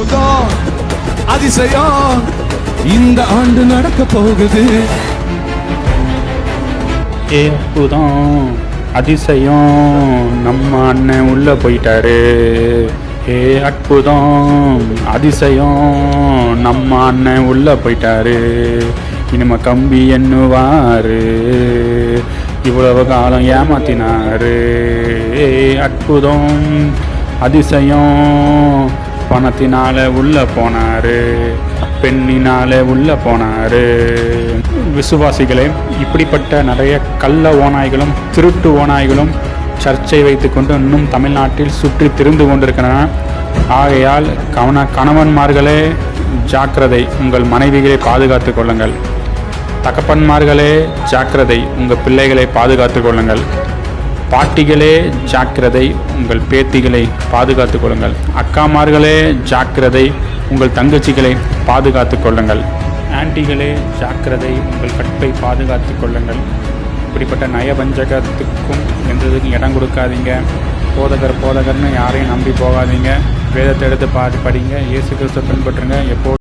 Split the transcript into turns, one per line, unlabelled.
அற்புதம் அதிசயம் இந்த ஆண்டு நடக்க போகுது.
அற்புதம் அதிசயம் நம்ம அண்ணன் உள்ள போயிட்டாரு. அற்புதம் அதிசயம் நம்ம அண்ணன் உள்ள போயிட்டாரு. இனிமே கம்பி எண்ணுவாரு, இவ்வளவு காலம் ஏமாத்தினாரு. அற்புதம் அதிசயம் பணத்தினால உள்ள போனாரு, பெண்ணினால உள்ள போனாரு. விசுவாசிகளே, இப்படிப்பட்ட நிறைய கள்ள ஓநாய்களும் திருட்டு ஓநாய்களும் சர்ச்சை வைத்துக்கொண்டு இன்னும் தமிழ்நாட்டில் சுற்றி திரிந்து கொண்டிருக்கின்றன. ஆகையால் கணவன்மார்களே ஜாக்கிரதை, உங்கள் மனைவிகளை பாதுகாத்து கொள்ளுங்கள். தகப்பன்மார்களே ஜாக்கிரதை, உங்கள் பிள்ளைகளை பாதுகாத்து கொள்ளுங்கள். பாட்டிகளே ஜாக்கிரதை, உங்கள் பேத்திகளை பாதுகாத்து கொள்ளுங்கள். அக்காமார்களே ஜாக்கிரதை, உங்கள் தங்கச்சிகளை பாதுகாத்து கொள்ளுங்கள். ஆன்டிகளே ஜாக்கிரதை, உங்கள் கற்பை பாதுகாத்து கொள்ளுங்கள். இப்படிப்பட்ட நயவஞ்சகத்துக்கும் எந்ததுக்கும் இடம் கொடுக்காதீங்க. போதகர்னு யாரையும் நம்பி போகாதீங்க. வேதத்தை எடுத்து படிங்க. இயேசு கிறிஸ்துவை பின்பற்றுங்க. எப்போ